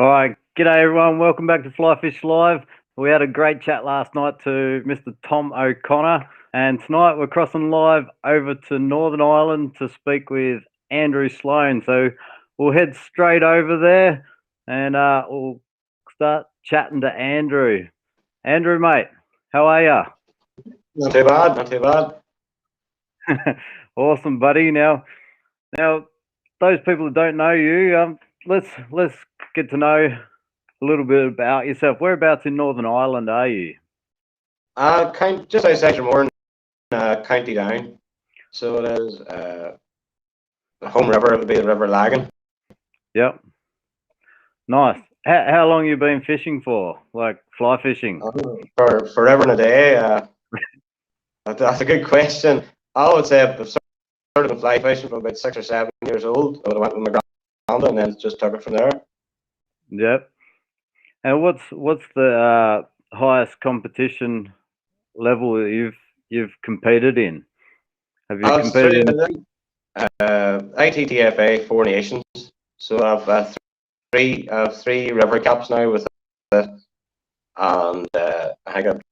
All right, g'day everyone. Welcome back to Fly Fish Live. We had a great chat last night to Mr. Tom O'Connor, and tonight we're crossing live over to Northern Ireland to speak with Andrew Sloan. So we'll head straight over there, and we'll start chatting to Andrew. Andrew, mate, how are you? Not too bad, not too bad. Awesome, buddy. Now, those people that don't know you, let's get to know a little bit about yourself. Whereabouts in Northern Ireland are you? Just outside Drumore, County Down. So it is the home river would be the River Lagan. Yep. Nice. How long you been fishing for? Like fly fishing? For forever and a day. That's a good question. I would say I've started fly fishing from about 6 or 7 years old. I went with my grandma and then just took it from there. Yep. And what's the highest competition level that you've competed in? Have you competed in ITTFA 4 Nations? So I've three river caps now with it, and I got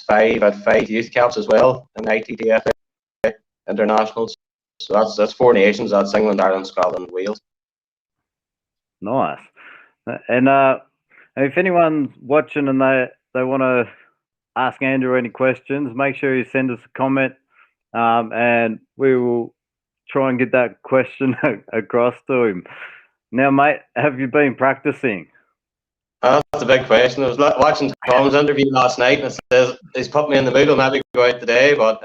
five youth caps as well in ITTFA internationals. So that's 4 nations. That's England, Ireland, Scotland, Wales. Nice. And if anyone's watching and they want to ask Andrew any questions, make sure you send us a comment, and we will try and get that question across to him. Now, mate, have you been practicing? That's a big question. I was watching Tom's interview last night, and it says he's put me in the mood. I'll maybe go out today, but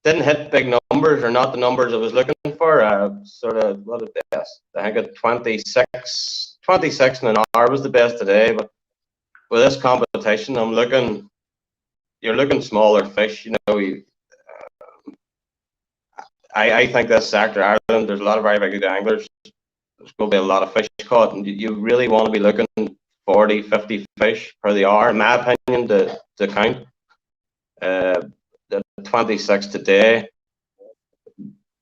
didn't hit big numbers, or not the numbers I was looking for. Sort of, what the best? I think at 26 in an hour was the best today. But with this competition, you're looking smaller fish. You know, I think this sector, Ireland, there's a lot of very, very good anglers. There's going to be a lot of fish caught, and you really want to be looking 40, 50 fish per the hour, in my opinion, to count. The 26 today,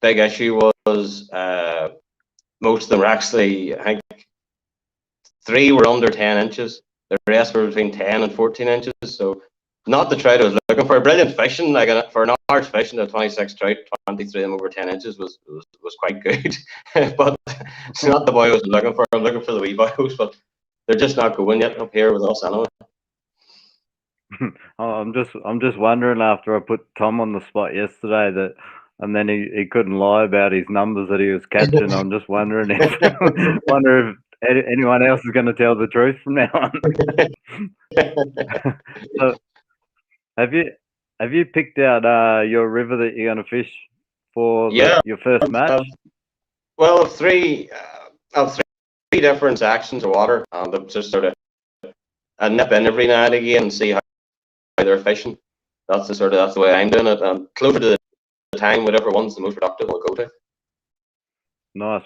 big issue was most of them were actually, I think, 3 were under 10 inches. The rest were between 10 and 14 inches. So not the trout I was looking for. Brilliant fishing, like for an hour's fishing, the 26 trout, 23 of them over 10 inches was quite good. But it's not the boy I was looking for. I'm looking for the wee boys, but they're just not going yet up here with us anyway. I'm just wondering, after I put Tom on the spot yesterday, and then he couldn't lie about his numbers that he was catching. I'm just wondering if anyone else is going to tell the truth from now on. So, have you picked out your river that you're going to fish for your first match? Well, I've three different sections of water, and I'm just sort of nip in every now and again and see how they're fishing. That's the way I'm doing it. And closer to the time, whatever one's the most productive, we'll go to. Nice.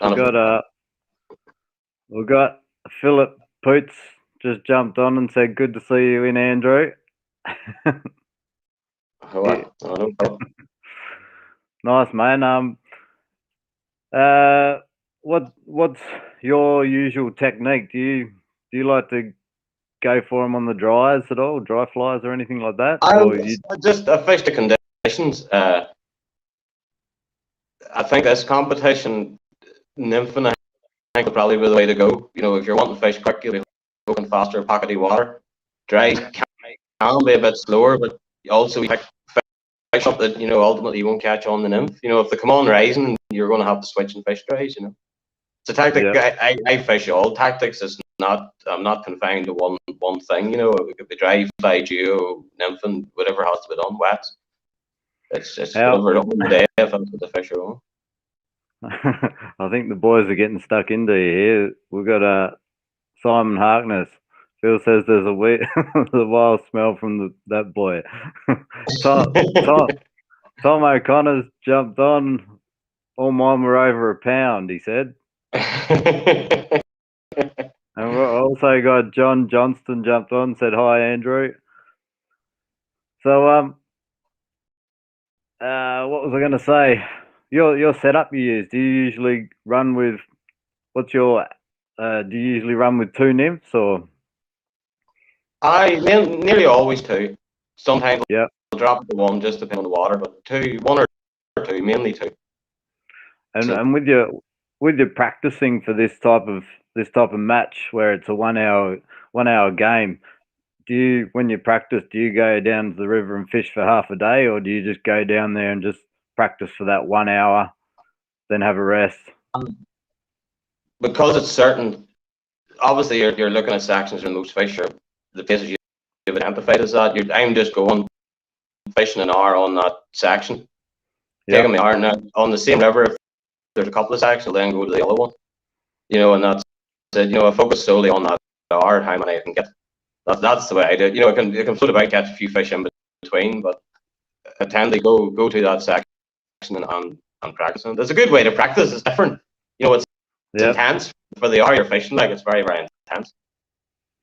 We got Philip Poots just jumped on and said, "Good to see you in, Andrew." Nice, man. What's your usual technique? Do you like to go for them on the dries at all, dry flies or anything like that? I fish the conditions. I think this competition, nymphing, I think, will probably be the way to go. You know, if you're wanting to fish quick, you'll be looking faster, pockety water. Dry can be a bit slower, but also you fish up that, you know, ultimately you won't catch on the nymph. You know, if they come on rising, you're going to have to switch and fish dries. You know, it's a tactic. Yeah. I fish all tactics. I'm not confined to one thing. You know, it could be dry, fly, geo, nymph, and whatever has to be done. Wet. It's whatever on the day if that's what the fish are on. I think the boys are getting stuck into here. We've got Simon Harkness. Phil says there's the wild smell from that boy. Tom O'Connor's jumped on. All mine were over a pound, he said. And we also got John Johnston jumped on, said hi, Andrew. So what was I going to say? Your setup you use, do you usually run with, what's your do you usually run with 2 nymphs or? I nearly always two. Sometimes Yeah. I'll drop it to one, just depending on the water, but two, one or two, mainly two. And So, and with your practicing for this type of match where it's a 1 hour game, do you, when you practice, do you go down to the river and fish for half a day, or do you just go down there and just practice for that 1 hour, then have a rest? because it's certain, obviously you're looking at sections in most fish, or the places you've identified as that. I'm just going fishing an hour on that section, taking Yep. my hour. Now on the same river, if there's a couple of sections, I'll then go to the other one. And that's it. I focus solely on that hour, how many I can get. That's the way I do it. I can float about, catch a few fish in between, but I tend to go to that section and practice. And it's a good way to practice. It's different. It's Yep. intense for the hour you're fishing. Like, it's very, very intense.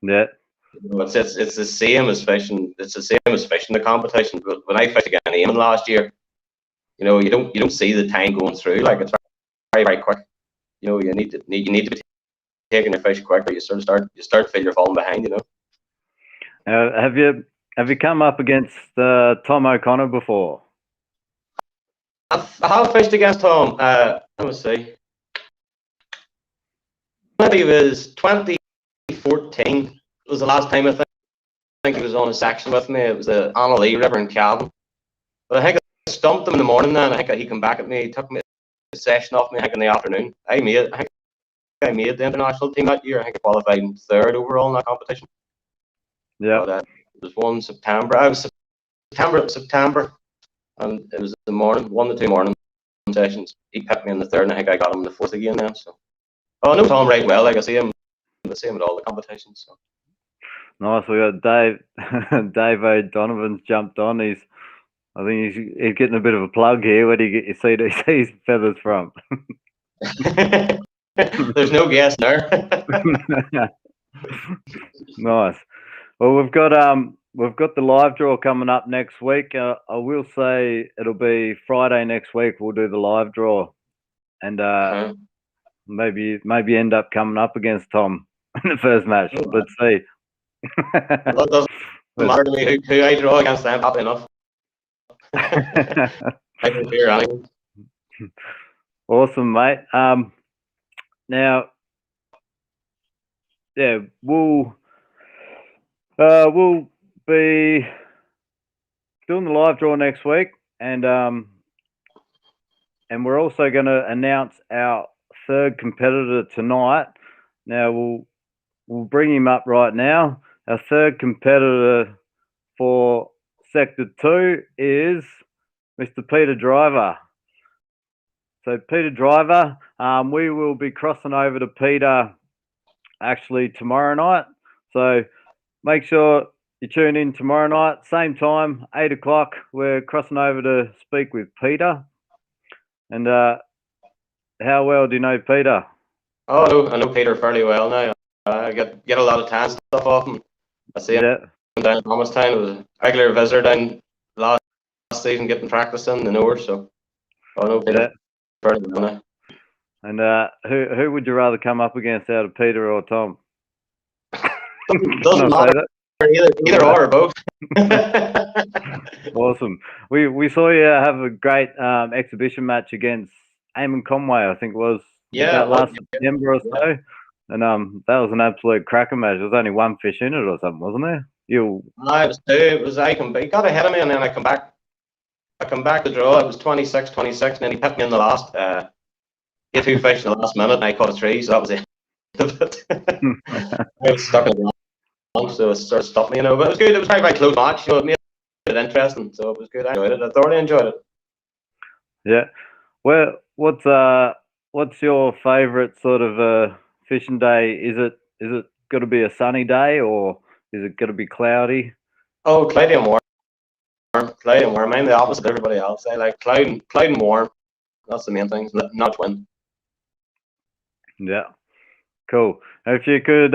Yeah. It's the same as fishing. It's the same as fishing the competition. But when I fished again Eamon last year, you don't see the time going through. Like, it's very, very quick. You need to be taking your fish quick, or you start to feel you're falling behind. Have you come up against Tom O'Connor before? I have fished against Tom. Let me see. Maybe it was 2014. Was the last time I think he was on a section with me. It was the Annalee River in Calvin. But I think I stumped him in the morning. Then I think he came back at me. He took me a session off me. I think in the afternoon. I think I made the international team that year. I think I qualified in third overall in that competition. Yeah. It was one September. I was September, and it was the morning, 1 to 2 morning sessions. He picked me in the third, and I think I got him in the fourth again then. So, I know Tom right well. Like, I see him at all the competitions. So. Nice. We got Dave O'Donovan's jumped on. I think he's getting a bit of a plug here. Where do you get your CDC's feathers from? There's no guess there. Nice. Well, we've got the live draw coming up next week. I will say it'll be Friday next week. We'll do the live draw, and maybe end up coming up against Tom in the first match. Let's see. That doesn't matter to me who I draw against. I'm happy enough. I can hear anything. Awesome, mate. Now, yeah, we'll be doing the live draw next week, and we're also going to announce our third competitor tonight. Now we'll bring him up right now. Our third competitor for Sector 2 is Mr. Peter Driver. So Peter Driver, we will be crossing over to Peter actually tomorrow night. So make sure you tune in tomorrow night, same time, 8 o'clock. We're crossing over to speak with Peter. And how well do you know Peter? Oh, I know Peter fairly well now. I get a lot of tan stuff off him. I see him down in Thomastown. It was a regular visitor down last season, getting practice in the North. So I know Peter fairly well now. And who would you rather come up against out of Peter or Tom? Doesn't matter. Either or both. Awesome. We saw you have a great exhibition match against Eamon Conway, I think it was. Yeah, last September or so. And that was an absolute cracker match. There was only one fish in it or something, wasn't there? No, it was two. It was he got ahead of me, and then I come back to draw. It was 26-26, and then he picked me in the last. He had two fish in the last minute, and I caught a three, so that was it. I was stuck in the long, so it sort of stopped me, But it was good. It was a very, very close match. It made it interesting, so it was good. I enjoyed it. I thoroughly enjoyed it. Yeah. Well, what's your favourite sort of fishing day? Is it got to be a sunny day, or is it got to be cloudy? Oh, cloudy and warm. Cloudy and warm. I'm the opposite of everybody else. I like cloud and warm. That's the main thing. Not wind. Yeah. Cool. If you could,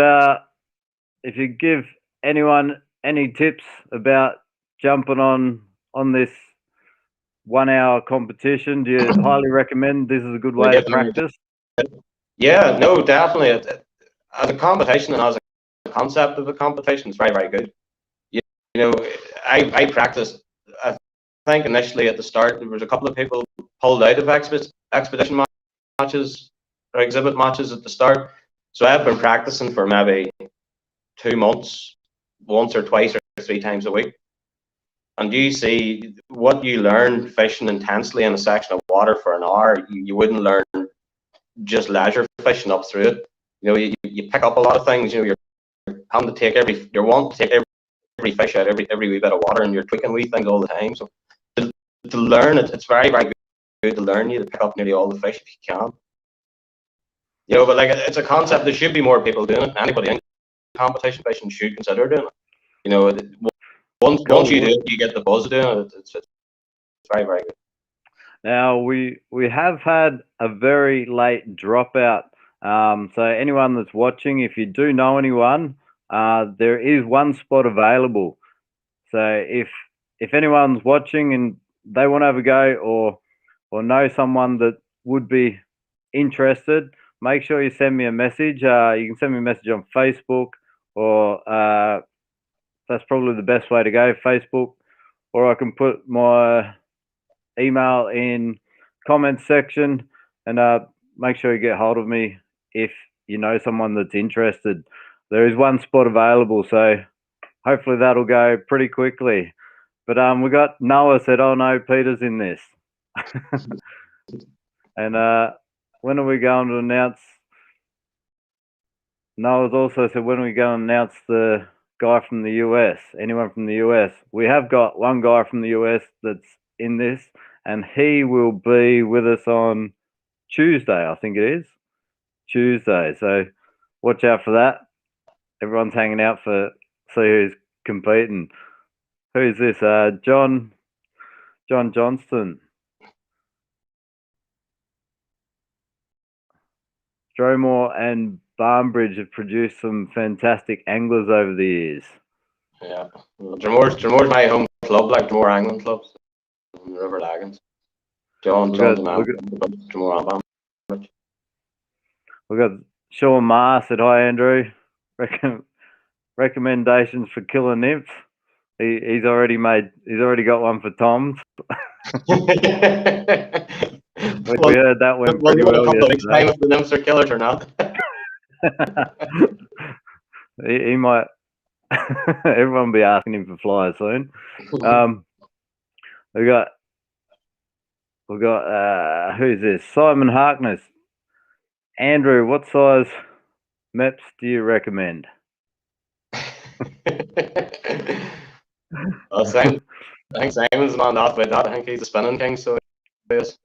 if you give anyone any tips about jumping on this 1 hour competition, do you highly recommend this is a good way to practice? Yeah, no, definitely. as a competition and as a concept of a competition, it's very, very good. You know, I practiced. I think initially at the start there was a couple of people pulled out of expedition matches or exhibit matches at the start. So I've been practicing for maybe 2 months, once or twice or 3 times a week. And you see what you learn fishing intensely in a section of water for an hour, you wouldn't learn just leisure fishing up through it. You pick up a lot of things. You're having to take you want to take every fish out, every wee bit of water, and you're tweaking wee things all the time. So to learn it, it's very, very good to learn you to pick up nearly all the fish if you can. But like it's a concept. There should be more people doing it. Anybody in competition fishing should consider doing it. Once you do it, you get the buzz of doing it. It's very, very good. Now we have had a very late dropout. So anyone that's watching, if you do know anyone, there is one spot available. So if anyone's watching and they want to have a go or know someone that would be interested, make sure you send me a message. You can send me a message on Facebook, or that's probably the best way to go, Facebook, or I can put my email in comment section, and make sure you get hold of me if you know someone that's interested. There is one spot available, so hopefully that'll go pretty quickly. But we got Noah said, "Oh no, Peter's in this." And when are we going to announce? Noah's also said, when are we going to announce the guy from the US? Anyone from the US? We have got one guy from the US that's in this, and he will be with us on Tuesday, I think it is. Tuesday. So watch out for that. Everyone's hanging out for see who's competing. Who's this? John Johnston. Stromore and Barnbridge have produced some fantastic anglers over the years. Yeah, Dramore's my home club, like Dramore Angling Clubs, River Lagans. John's and Dramore and Barnbridge. We've got Sean Marr said, "Hi Andrew, recommendations for killer nymphs." He's already got one for Tom's. We heard that went pretty well yesterday. If the nymphs are killers or not. He might. Everyone will be asking him for flyers soon. We got who's this? Simon Harkness. Andrew, what size MEPS do you recommend? Well, I think Simon's man off with that. I think he's a spinning king, so he is.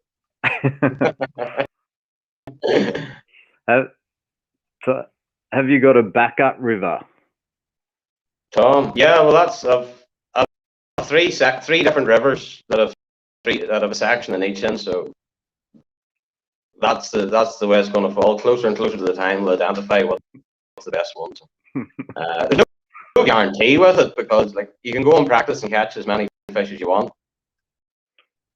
Have you got a backup river? Tom, yeah, well, that's I've three different rivers that have a section in each end, so that's the way it's going to fall. Closer and closer to the time, we'll identify what's the best one. There's no guarantee with it, because like you can go and practice and catch as many fish as you want.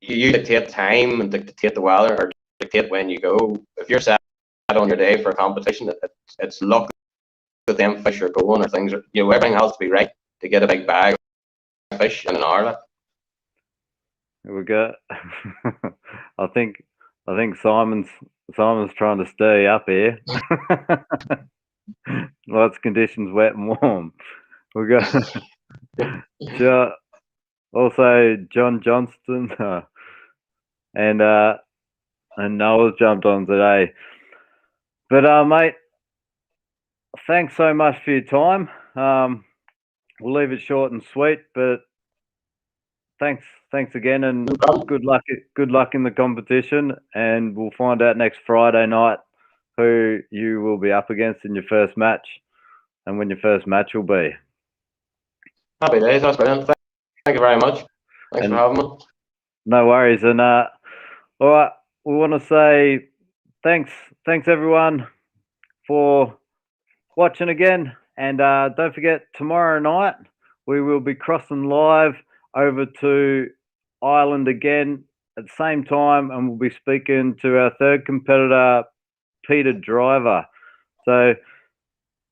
You dictate time and dictate the weather, or dictate when you go. If you're set on your day for a competition, it's luck that them fish are going, or things are, everything has to be right to get a big bag of fish in an hour. We got. I think Simon's trying to stay up here. Lots of conditions, wet and warm. We got also John Johnston and Noah's jumped on today. But mate, thanks so much for your time. We'll leave it short and sweet, but thanks again, and good luck in the competition, and we'll find out next Friday night who you will be up against in your first match and when your first match will be. Happy days, that's brilliant. Thank you very much. Thanks for having me. No worries. And all right, we want to say thanks everyone for watching again, and don't forget, tomorrow night we will be crossing live over to Ireland again at the same time, and we'll be speaking to our third competitor, Peter Driver. So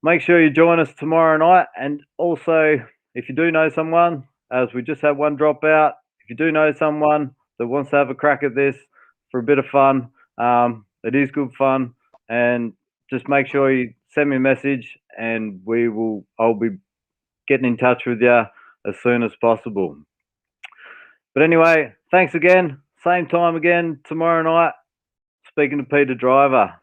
make sure you join us tomorrow night. And also, if you do know someone, as we just had one drop out, if you do know someone that wants to have a crack at this for a bit of fun, it is good fun. And just make sure you send me a message, and I'll be getting in touch with you as soon as possible. But anyway, thanks again. Same time again tomorrow night. Speaking to Peter Driver.